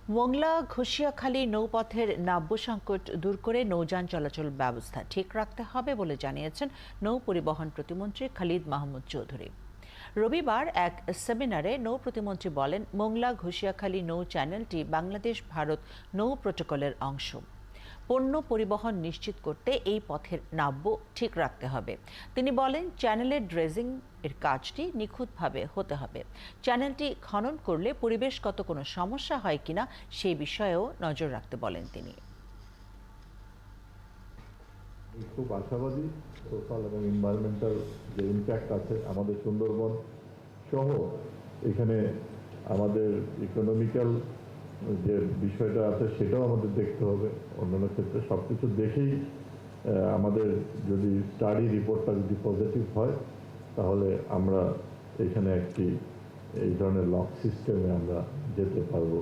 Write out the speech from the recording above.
মোংলা ঘষিয়াখালী নৌপথের নাব্য সংকট দূর করে নৌযান চলাচল ব্যবস্থা ঠিক রাখতে হবে বলে জানিয়েছেন নৌ পরিবহন প্রতিমন্ত্রী খালিদ মাহমুদ চৌধুরী। রবিবার এক সেমিনারে নৌ প্রতিমন্ত্রী বলেন, মোংলা ঘষিয়াখালী নৌ চ্যানেলটি বাংলাদেশ ভারত নৌ প্রোটোকলের অংশ। পণ্য পরিবহন নিশ্চিত করতে এই পথের নাব্য ঠিক রাখতে হবে। তিনি বলেন, চ্যানেলের ড্রেজিং এর কাজটি নিখুঁতভাবে হতে হবে। চ্যানেলটি খনন করলে পরিবেশগত কোনো সমস্যা হয় কিনা সেই বিষয়েও নজর রাখতে বলেন তিনি। খুব আশাবাদী সোশ্যাল এবং এনভায়রনমেন্টাল যে ইম্প্যাক্ট আছে আমাদের সুন্দরবন সহ এখানে আমাদের ইকোনমিক্যাল যে বিষয়টা আছে সেটাও আমাদের দেখতে হবে। অন্যান্য ক্ষেত্রে সব কিছু দেখেই আমাদের যদি স্টাডি রিপোর্টটা যদি পজিটিভ হয় তাহলে আমরা এখানে একটি এই ধরনের লক সিস্টেমে আমরা যেতে পারবো।